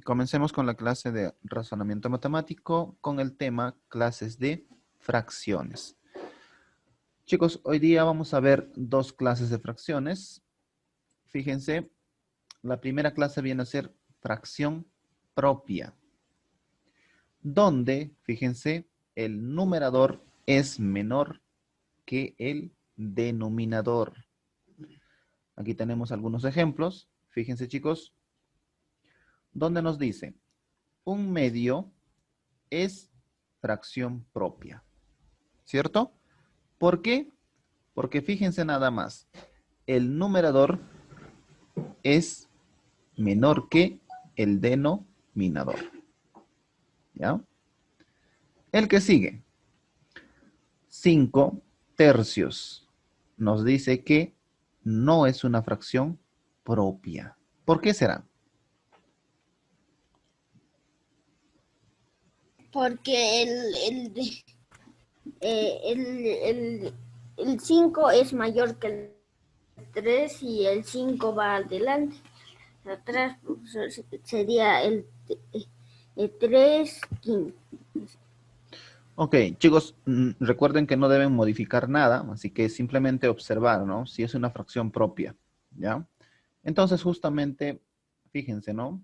Comencemos con la clase de razonamiento matemático con el tema clases de fracciones. Chicos, hoy día vamos a ver dos clases de fracciones. Fíjense, la primera clase viene a ser fracción propia, donde, fíjense, el numerador es menor que el denominador. Aquí tenemos algunos ejemplos. Fíjense, chicos, donde nos dice, un medio es fracción propia, ¿cierto? ¿Por qué? Porque fíjense nada más, el numerador es menor que el denominador, ¿ya? El que sigue, 5 tercios, nos dice que no es una fracción propia. ¿Por qué será? Porque el 5 es mayor que el 3 y el 5 va adelante. Atrás sería el 3 quinto. Ok, chicos, recuerden que no deben modificar nada, así que simplemente observar, ¿no? Si es una fracción propia, ¿ya? Entonces, justamente, fíjense, ¿no?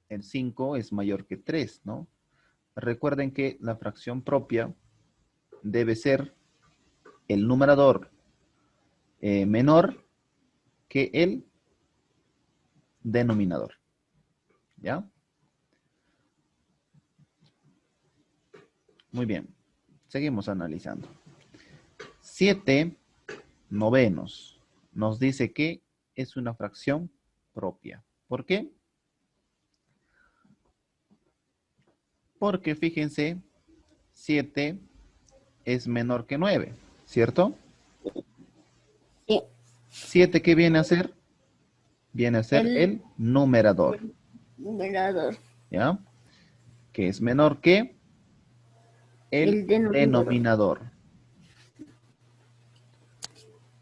El 5 es mayor que 3, ¿no? Recuerden que la fracción propia debe ser el numerador menor que el denominador, ¿ya? Muy bien, seguimos analizando. 7 novenos nos dice que es una fracción propia. ¿Por qué? Porque fíjense, 7 es menor que 9, ¿cierto? Sí. 7, ¿qué viene a ser? Viene a ser El el numerador, numerador, ¿ya? Que es menor que el el denominador. denominador.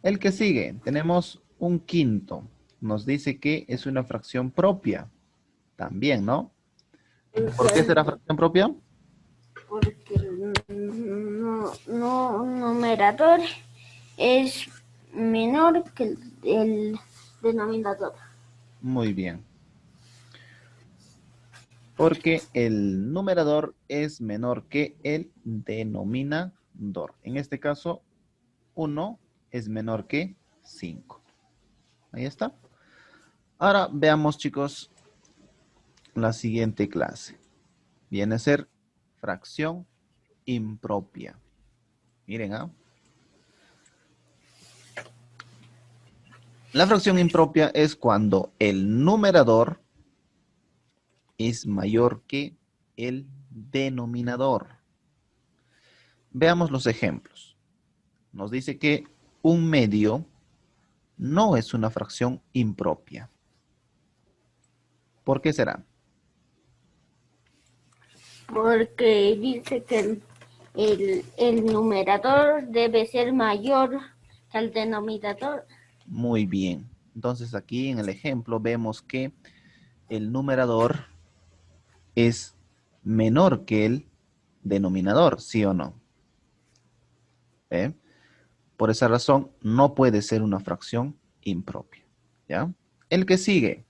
El que sigue, tenemos un quinto. Nos dice que es una fracción propia. También, ¿no? ¿Por qué será fracción propia? Porque el numerador es menor que el denominador. Muy bien. Porque el numerador es menor que el denominador. En este caso, 1 es menor que 5. Ahí está. Ahora veamos, chicos, la siguiente clase. Viene a ser fracción impropia. Miren, ¿ah? La fracción impropia es cuando el numerador es mayor que el denominador. Veamos los ejemplos. Nos dice que un medio no es una fracción impropia. ¿Por qué será? Porque dice que el numerador debe ser mayor que el denominador. Muy bien. Entonces aquí en el ejemplo vemos que el numerador es menor que el denominador, ¿sí o no? ¿Eh? Por esa razón no puede ser una fracción impropia. ¿Ya? El que sigue,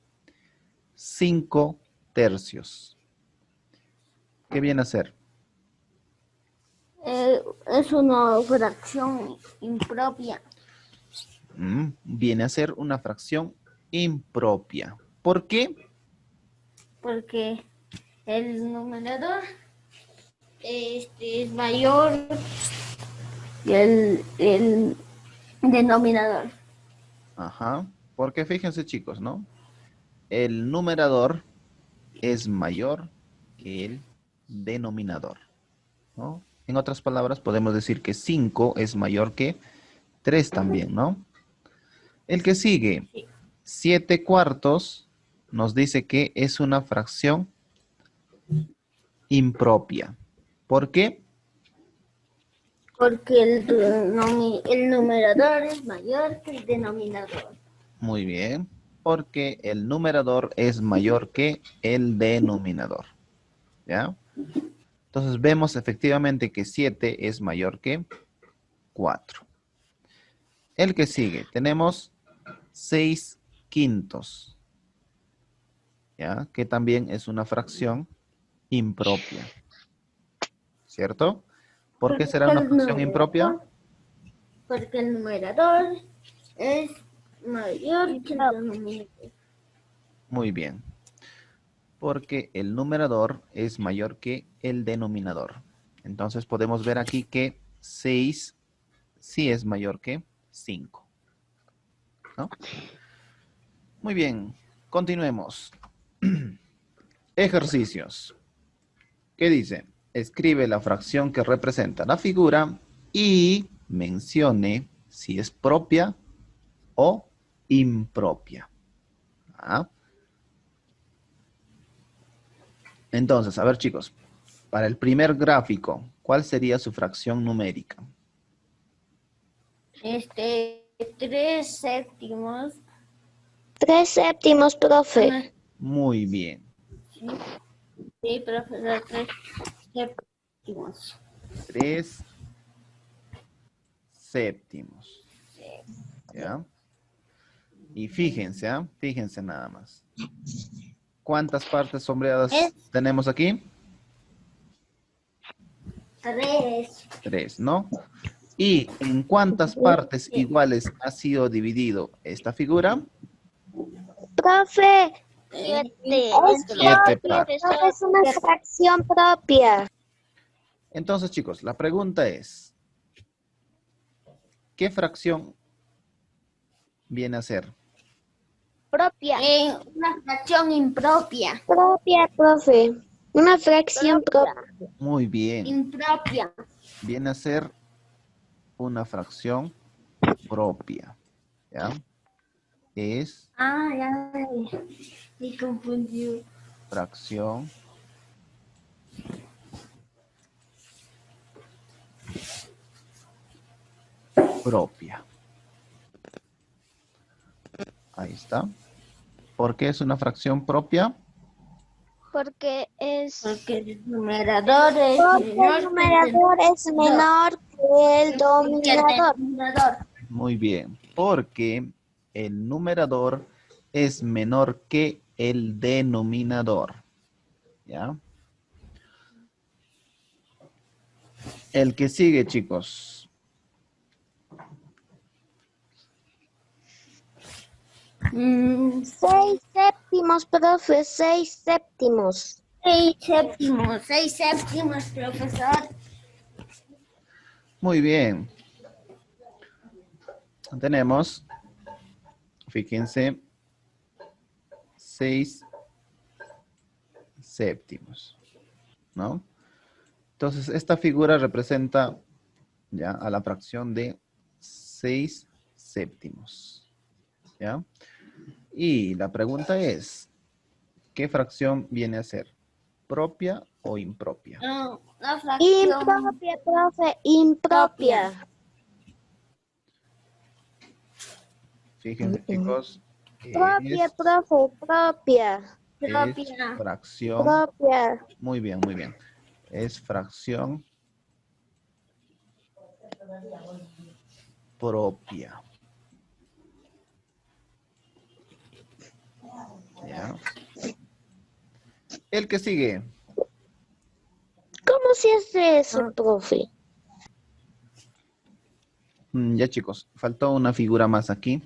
5 tercios. ¿Qué viene a ser? Es una fracción impropia. Viene a ser una fracción impropia. ¿Por qué? Porque el numerador es mayor que el denominador. Ajá. Porque fíjense, chicos, ¿no? El numerador es mayor que el denominador, ¿no? En otras palabras, podemos decir que 5 es mayor que 3 también, ¿no? El que sigue, Sí. 7 cuartos, nos dice que es una fracción impropia. ¿Por qué? Porque el numerador es mayor que el denominador. Muy bien. Porque el numerador es mayor que el denominador. ¿Ya? Entonces vemos efectivamente que 7 es mayor que 4. El que sigue, tenemos 6 quintos. ¿Ya? Que también es una fracción impropia. ¿Cierto? ¿Por qué será una fracción impropia? Porque el numerador es mayor que el denominador. Muy bien. Porque el numerador es mayor que el denominador. Entonces podemos ver aquí que 6 sí es mayor que 5. ¿No? Muy bien, continuemos. Ejercicios. ¿Qué dice? Escribe la fracción que representa la figura y mencione si es propia o impropia. ¿Ah? Entonces, a ver chicos, para el primer gráfico, ¿cuál sería su fracción numérica? 3 séptimos. 3 séptimos, profe. Muy bien. Sí, profesor, 3 séptimos. 3 séptimos. ¿Ya? Y fíjense, ¿ah? Fíjense nada más. ¿Cuántas partes sombreadas tenemos aquí? 3. 3, ¿no? ¿Y en cuántas partes iguales ha sido dividido esta figura? Profe, 7. 7 partes. profe, es una fracción propia. Entonces, chicos, la pregunta es, ¿qué fracción viene a ser? Propia. Una fracción impropia. Propia, profe. Una fracción propia. Muy bien. Impropia. Viene a ser una fracción propia. ¿Ya? Es Ya. Me confundió. fracción propia. Ahí está. ¿Por qué es una fracción propia? Porque el numerador es menor que el dominador. Muy bien. Porque el numerador es menor que el denominador. ¿Ya? El que sigue, chicos. Seis séptimos, profe, 6 séptimos. 6 séptimos, profesor. Muy bien. Tenemos, fíjense, 6 séptimos, ¿no? Entonces, esta figura representa ya a la fracción de 6 séptimos, ¿ya? Y la pregunta es, ¿qué fracción viene a ser? ¿Propia o impropia? No, la fracción Impropia, profe, impropia. Fíjense, chicos, Propia, profe, propia. es fracción. Propia. Muy bien, muy bien. Es fracción propia. ¿Ya? El que sigue. ¿Cómo se hace eso, profe? Ya chicos, faltó una figura más aquí.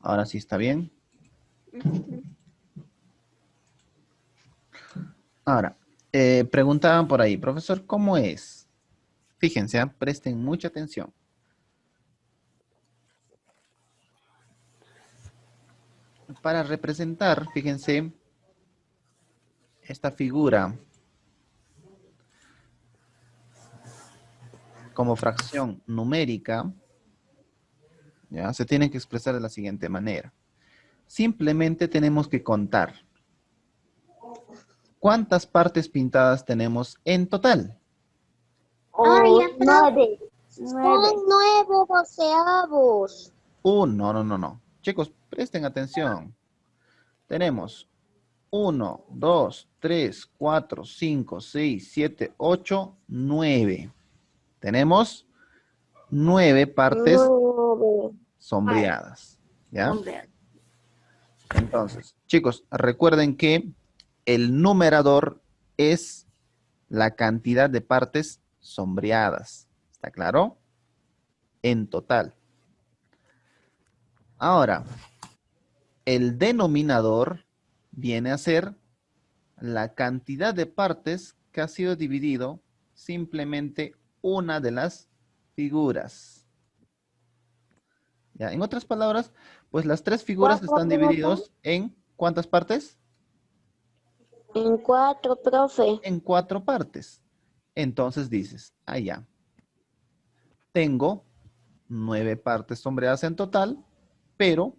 Ahora sí está bien. Ahora, preguntaban por ahí, profesor, ¿cómo es? Fíjense, presten mucha atención. Para representar, fíjense, esta figura como fracción numérica, ¿ya? Se tiene que expresar de la siguiente manera. Simplemente tenemos que contar. ¿Cuántas partes pintadas tenemos en total? 9. Son 9 doceavos. No. Chicos, Presten atención. Tenemos 1, 2, 3, 4, 5, 6, 7, 8, 9. Tenemos 9 partes 9. sombreadas. ¿Ya? Hombre, Entonces, chicos, recuerden que el numerador es la cantidad de partes sombreadas. ¿Está claro? En total. Ahora, el denominador viene a ser la cantidad de partes que ha sido dividido simplemente una de las figuras. ¿Ya? En otras palabras, pues las tres figuras 4, están profe. divididos en ¿cuántas partes? En 4, profe. En 4 partes. Entonces dices, ya, tengo 9 partes sombreadas en total, pero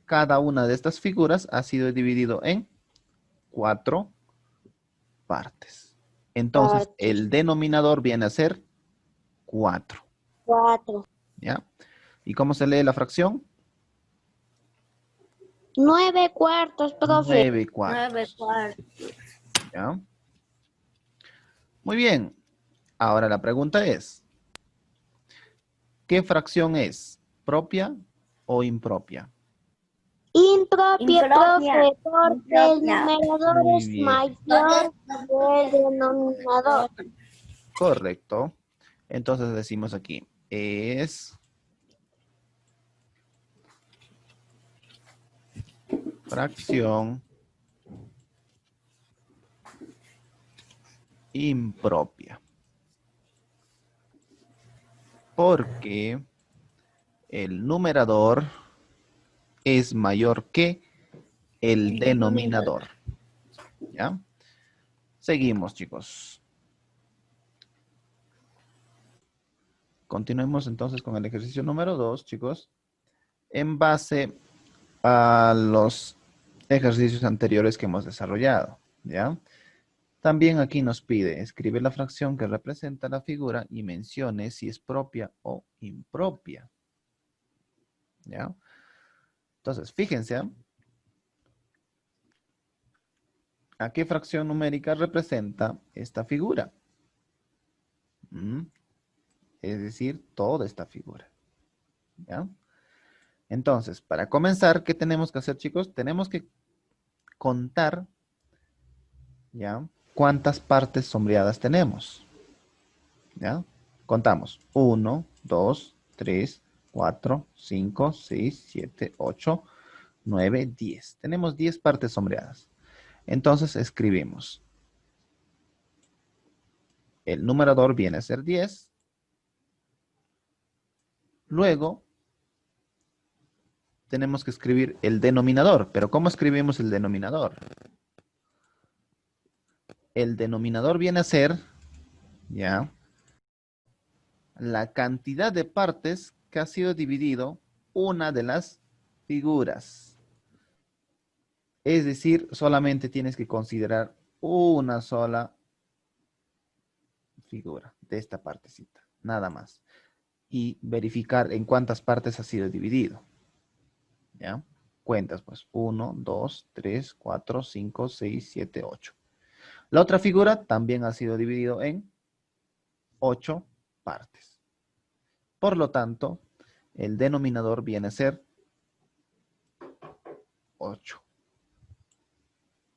cada una de estas figuras ha sido dividido en 4 partes. Entonces, Partes. el denominador viene a ser 4. 4. ¿Ya? ¿Y cómo se lee la fracción? 9 cuartos, profe. 9 9 cuartos. cuartos. ¿Ya? Muy bien. Ahora la pregunta es, ¿qué fracción es? ¿Propia o impropia? Impropia, profe, porque el Impropia. numerador Muy es bien. mayor que el denominador. Correcto. Entonces decimos aquí, es fracción impropia. Porque el numerador es mayor que el denominador. ¿Ya? Seguimos, chicos. Continuemos entonces con el ejercicio número 2, chicos. En base a los ejercicios anteriores que hemos desarrollado. ¿Ya? También aquí nos pide escribir la fracción que representa la figura y mencione si es propia o impropia. ¿Ya? Entonces, fíjense, ¿a qué fracción numérica representa esta figura? Es decir, toda esta figura. ¿Ya? Entonces, para comenzar, ¿qué tenemos que hacer, chicos? Tenemos que contar, ¿ya? ¿Cuántas partes sombreadas tenemos? ¿Ya? Contamos. 1, 2, 3, 4, 5, 6, 7, 8, 9, 10. Tenemos 10 partes sombreadas. Entonces escribimos. El numerador viene a ser 10. Luego tenemos que escribir el denominador. Pero ¿cómo escribimos el denominador? El denominador viene a ser, ¿ya? La cantidad de partes que ha sido dividido una de las figuras. Es decir, solamente tienes que considerar una sola figura de esta partecita, nada más. Y verificar en cuántas partes ha sido dividido. ¿Ya? Cuentas pues 1, 2, 3, 4, 5, 6, 7, 8. La otra figura también ha sido dividido en 8 partes. Por lo tanto, el denominador viene a ser 8.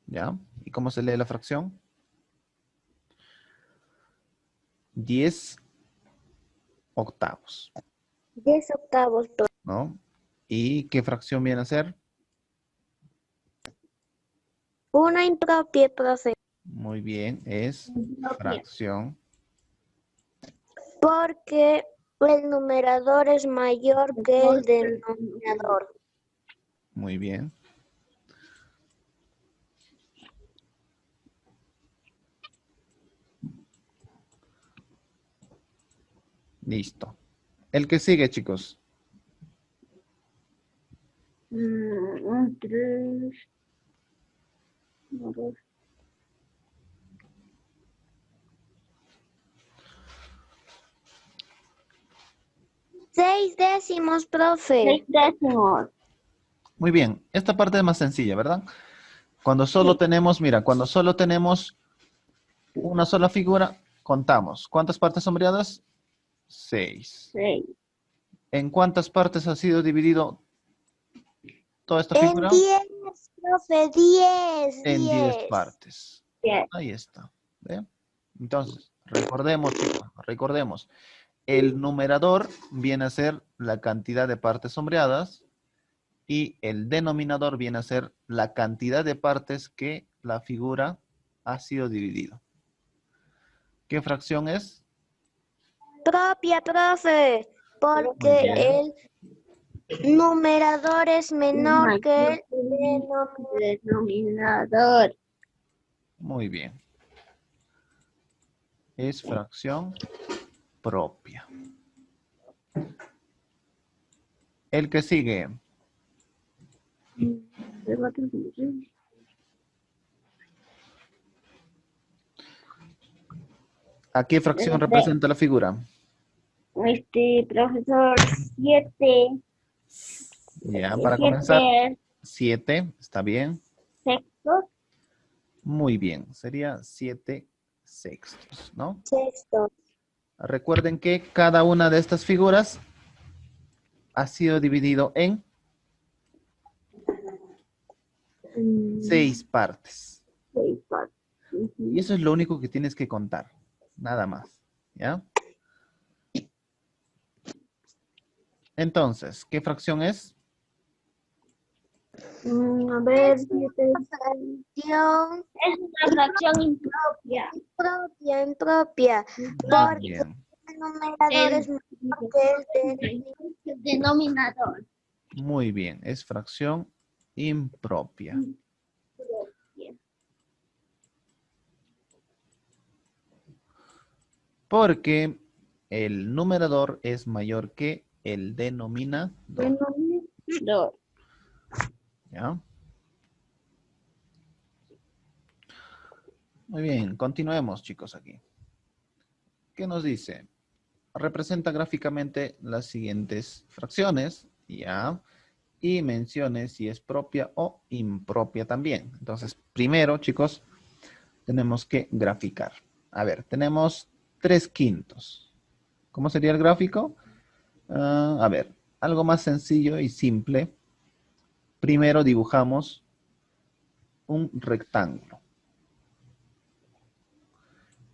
¿Ya? ¿Y cómo se lee la fracción? 10 octavos, 10 octavos, profe. ¿no? ¿Y qué fracción viene a ser? Una impropia, profe, Muy bien, es fracción. porque el numerador es mayor que el denominador. Muy bien. Listo. El que sigue, chicos. Un 3. 6 décimos, profe. 6 décimos. Muy bien. Esta parte es más sencilla, ¿verdad? Cuando solo tenemos, mira, cuando solo tenemos una sola figura, contamos. ¿Cuántas partes sombreadas? 6. 6. ¿En cuántas partes ha sido dividido toda esta En figura? 10, profe, 10, En 10 10. partes. Ahí está. ¿Ve? Entonces, recordemos, chicos, recordemos. El numerador viene a ser la cantidad de partes sombreadas y el denominador viene a ser la cantidad de partes que la figura ha sido dividido. ¿Qué fracción es? Propia, profe, Muy porque bien, el numerador es menor que el Denominador. muy bien. Es fracción propia. El que sigue. ¿A qué fracción representa la figura? Profesor, 7. Ya, para comenzar, 7 7, ¿está bien? sextos. Muy bien, sería 7 sextos, ¿no? sexto. Recuerden que cada una de estas figuras ha sido dividido en 6 partes. 6 partes. Y eso es lo único que tienes que contar, nada más, ¿ya? Entonces, ¿qué fracción es? A ver, 7. Fracción Es una fracción impropia. impropia. Muy Porque bien, el numerador es menor que el Denominador. muy bien, es fracción impropia. Porque el numerador es mayor que el denominador, Denominador. ¿ya? Muy bien, continuemos, chicos, aquí. ¿Qué nos dice? Representa gráficamente las siguientes fracciones, ¿ya? Y mencione si es propia o impropia también. Entonces, primero, chicos, tenemos que graficar. A ver, tenemos 3/5. ¿Cómo sería el gráfico? A ver, algo más sencillo y simple. Primero dibujamos un rectángulo.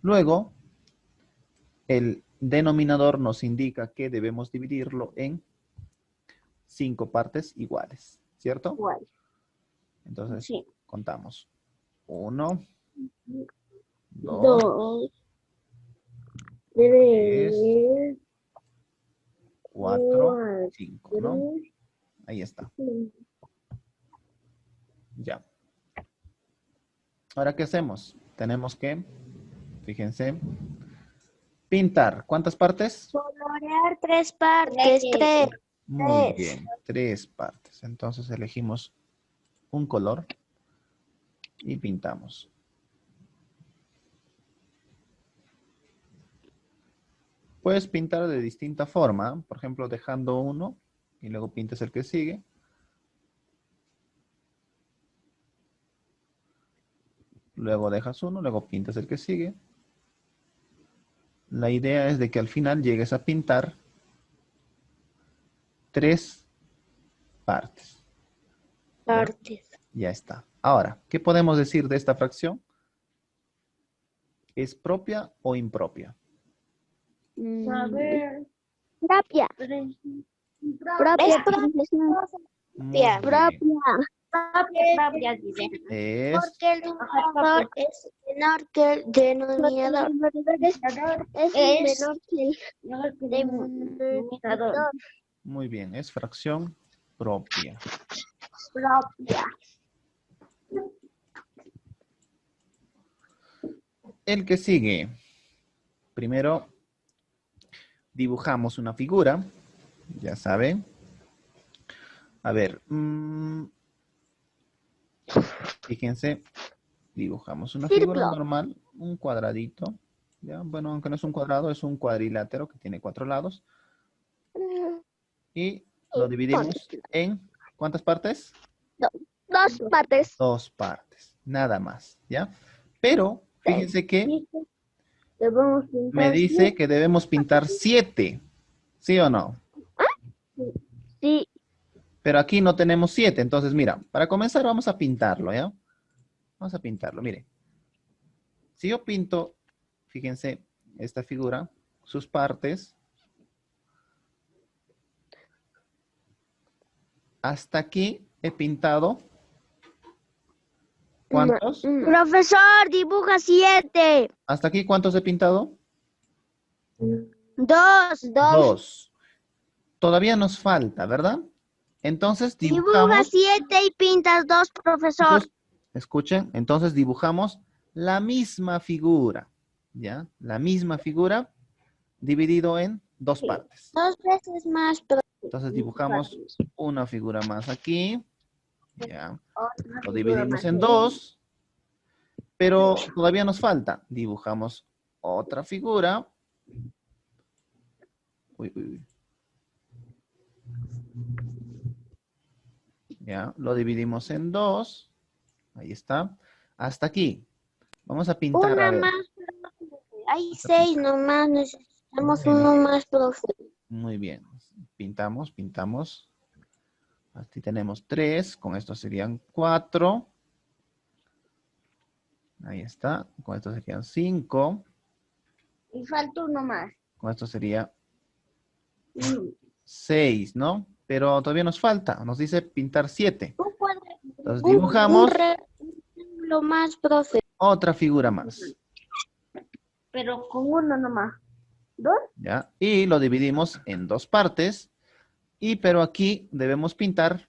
Luego, el denominador nos indica que debemos dividirlo en 5 partes iguales, ¿cierto? Igual. Entonces, Sí. contamos. 1, 2, 2, 3, 3, 4, 5, ¿no? 4, Ahí está. 5. Ya. Ahora, ¿qué hacemos? Tenemos que, fíjense, pintar. ¿Cuántas partes? colorear 3 partes, 3. Muy bien, 3 partes. Entonces elegimos un color y pintamos. Puedes pintar de distinta forma, por ejemplo, dejando uno y luego pintas el que sigue. Luego dejas uno, luego pintas el que sigue. La idea es de que al final llegues a pintar 3 partes. ¿Ya? Partes. Ya está. Ahora, ¿qué podemos decir de esta fracción? ¿Es propia o impropia? A ver. Propia. Propia. Muy bien. Propia, diré. Es Porque el numerador es menor que el denominador. Es menor que el denominador. muy bien, es fracción propia. Propia. El que sigue. Primero dibujamos una figura. Ya saben. A ver. Fíjense. Dibujamos una figura Círculo. normal. Un cuadradito. ¿Ya? Bueno, aunque no es un cuadrado, es un cuadrilátero que tiene 4 lados. Y lo dividimos en ¿Cuántas partes? Dos partes. 2 partes, nada más, ¿ya? Pero fíjense que Debemos me pintar dice que debemos pintar 7, ¿sí o no? Sí. Pero aquí no tenemos 7, entonces mira, para comenzar vamos a pintarlo, ¿ya? Vamos a pintarlo, mire. Si yo pinto, fíjense, esta figura, sus partes, hasta aquí he pintado, ¿cuántos? Profesor, dibuja 7. ¿Hasta aquí cuántos he pintado? 2. 2. Todavía nos falta, ¿verdad? Entonces Dibuja dibujamos, 7 y pintas 2, profesor. chicos, escuchen, entonces dibujamos la misma figura, ¿ya? La misma figura dividido en 2 partes. 2 veces más, Entonces dibujamos una figura más aquí, ¿ya? Lo dividimos en 2, pero todavía nos falta. Dibujamos otra figura. Uy, uy, uy. Ya, lo dividimos en 2. Ahí está. Hasta aquí. Vamos a pintar, a Una ver. más, profe. Hay 6 nomás, necesitamos uno más, profe. Muy bien. Pintamos, pintamos. Aquí tenemos 3. Con esto serían 4. Ahí está. Con esto serían 5. y falta uno más. Con esto sería 6, ¿no? Pero todavía nos falta. Nos dice pintar 7. Entonces dibujamos Lo más, profe. otra figura más. Pero con uno nomás. ¿Dos? ¿Ya? Y lo dividimos en 2 partes. Pero aquí debemos pintar,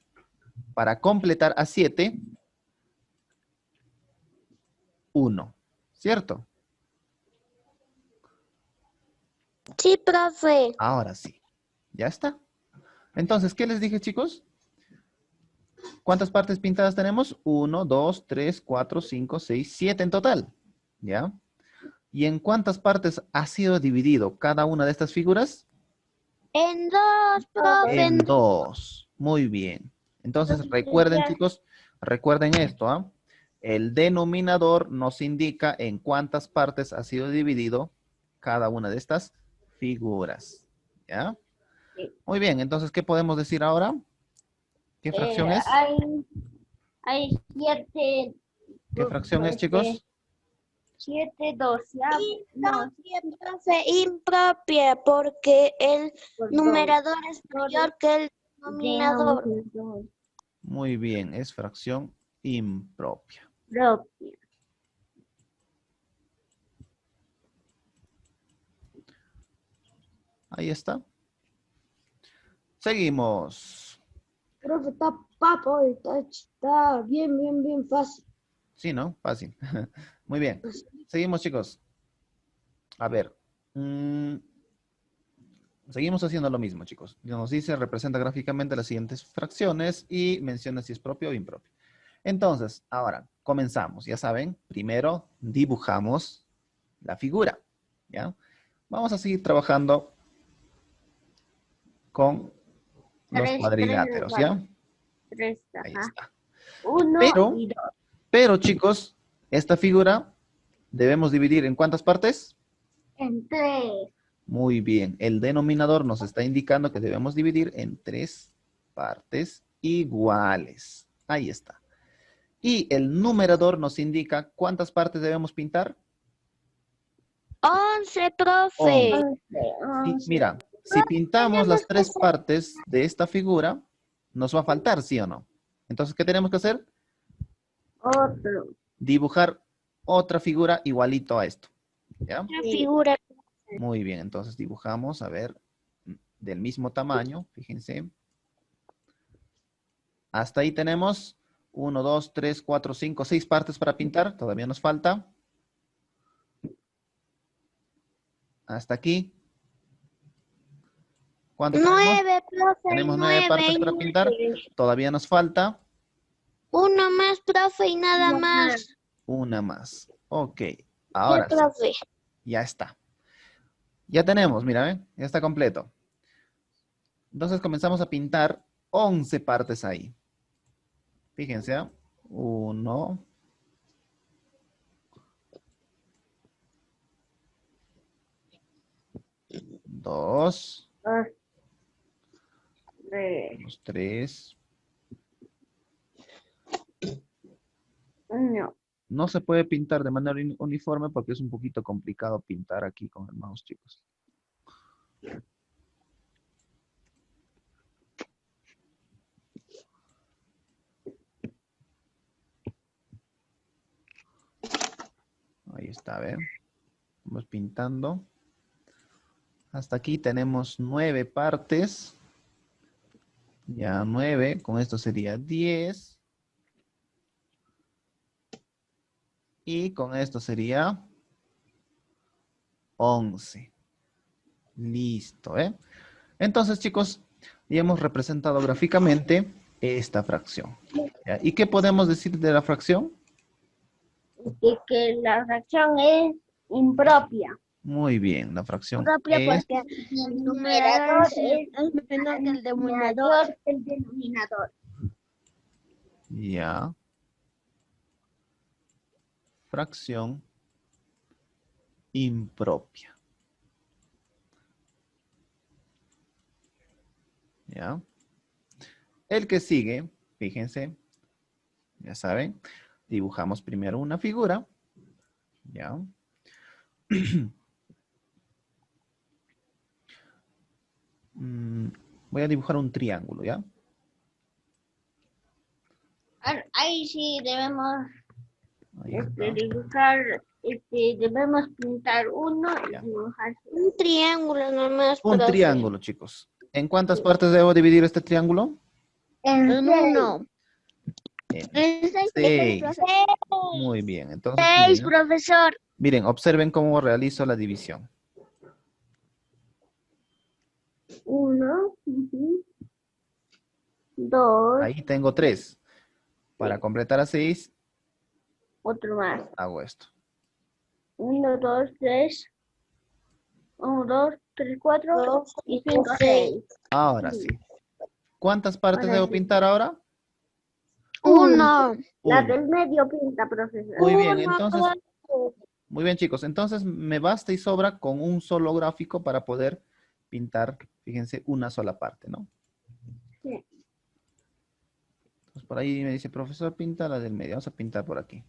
para completar a 7, 1. ¿Cierto? Sí, profe. Ahora sí. Ya está. Entonces, ¿qué les dije, chicos? ¿Cuántas partes pintadas tenemos? 1, 2, 3, 4, 5, 6, 7 en total. ¿Ya? ¿Y en cuántas partes ha sido dividido cada una de estas figuras? En 2, profe. En 2. Muy bien. Entonces, recuerden, chicos, recuerden esto, ¿ah? El denominador nos indica en cuántas partes ha sido dividido cada una de estas figuras. ¿Ya? Sí. Muy bien, entonces, ¿qué podemos decir ahora? ¿Qué fracción es? Hay 7. ¿Qué fracción es, chicos? 7 doceavos. No, Profe, impropia, porque el por numerador es mayor que el dos. denominador. Dos. Muy bien, es fracción impropia. Propia. Ahí está. Seguimos. Profe, está papo, está bien fácil. Sí, ¿no? Fácil. Muy bien. Seguimos, chicos. A ver. Seguimos haciendo lo mismo, chicos. Nos dice, representa gráficamente las siguientes fracciones y menciona si es propio o impropio. Entonces, ahora, comenzamos. Ya saben, primero dibujamos la figura. ¿Ya? Vamos a seguir trabajando con los cuadriláteros, ¿ya? 3, Ahí ajá. está. 1 Pero- y 2. Pero, chicos, esta figura debemos dividir ¿en cuántas partes? En 3. Muy bien. El denominador nos está indicando que debemos dividir en 3 partes iguales. Ahí está. Y el numerador nos indica cuántas partes debemos pintar. 11, profe. 11. Mira, si pintamos las 3 partes de esta figura, nos va a faltar, ¿sí o no? Entonces, ¿qué tenemos que hacer? Otro. Dibujar otra figura igualito a esto. ¿Ya? Una figura. Muy bien, entonces dibujamos, a ver, del mismo tamaño, fíjense. Hasta ahí tenemos 1, 2, 3, 4, 5, 6 partes para pintar. Todavía nos falta. Hasta aquí. ¿Cuánto tenemos? 9, profe. Tenemos 9 partes para pintar. Todavía nos falta Uno más, profe, y nada más. una más. Ok, Sí, ahora sí, profe. ya está. Ya tenemos, mira, ¿eh? Ya está completo. Entonces comenzamos a pintar 11 partes ahí. Fíjense, 1, 2, Dos, tres, 3. no. No se puede pintar de manera uniforme porque es un poquito complicado pintar aquí con el mouse, chicos. Ahí está, ¿ve? Vamos pintando. Hasta aquí tenemos 9 partes. Ya 9, con esto sería 10. Y con esto sería 11. Listo, ¿eh? Entonces, chicos, ya hemos representado gráficamente esta fracción. ¿Ya? ¿Y qué podemos decir de la fracción? Que la fracción es impropia. Muy bien, la fracción Propia es... porque El numerador es menor que el denominador. mayor que el denominador. Ya. Fracción impropia. ¿Ya? El que sigue, fíjense, ya saben, dibujamos primero una figura. ¿Ya? Voy a dibujar un triángulo, ¿ya? Ahí sí debemos Ahí está. dibujar, debemos pintar uno y Ya. dibujar. Un triángulo nomás, Un profe. triángulo, chicos. ¿En cuántas partes debo dividir este triángulo? En En seis. uno. En En 6. profesor. Muy bien. Entonces, 6, miren, profesor. miren, observen cómo realizo la división. Uno, ujú, dos, Ahí tengo 3. Para completar a 6, otro más. hago esto. Uno, dos, tres. Uno, dos, tres, cuatro Dos, y cinco, seis. Ahora sí. ¿Cuántas partes Ahora debo sí. pintar ahora? Uno. La Uno. del medio pinta, profesor. Muy bien, Uno. entonces, muy bien, chicos. Entonces me basta y sobra con un solo gráfico para poder pintar, fíjense, una sola parte, ¿no? Sí. Pues por ahí me dice, profesor, pinta la del medio. Vamos a pintar por aquí.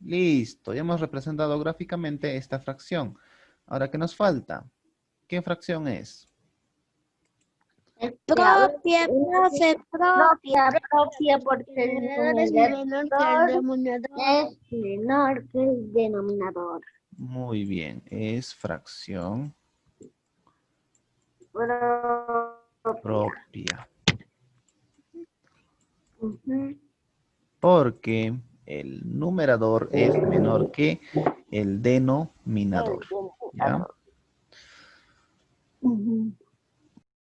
Listo, ya hemos representado gráficamente esta fracción. Ahora, ¿qué nos falta? ¿Qué fracción es? Propia, profe, propia. Propia porque el El numerador es menor que el denominador. es menor que el denominador. Muy bien, es fracción propia. Ujú. Porque el numerador es menor que el denominador. ¿Ya? Ujú.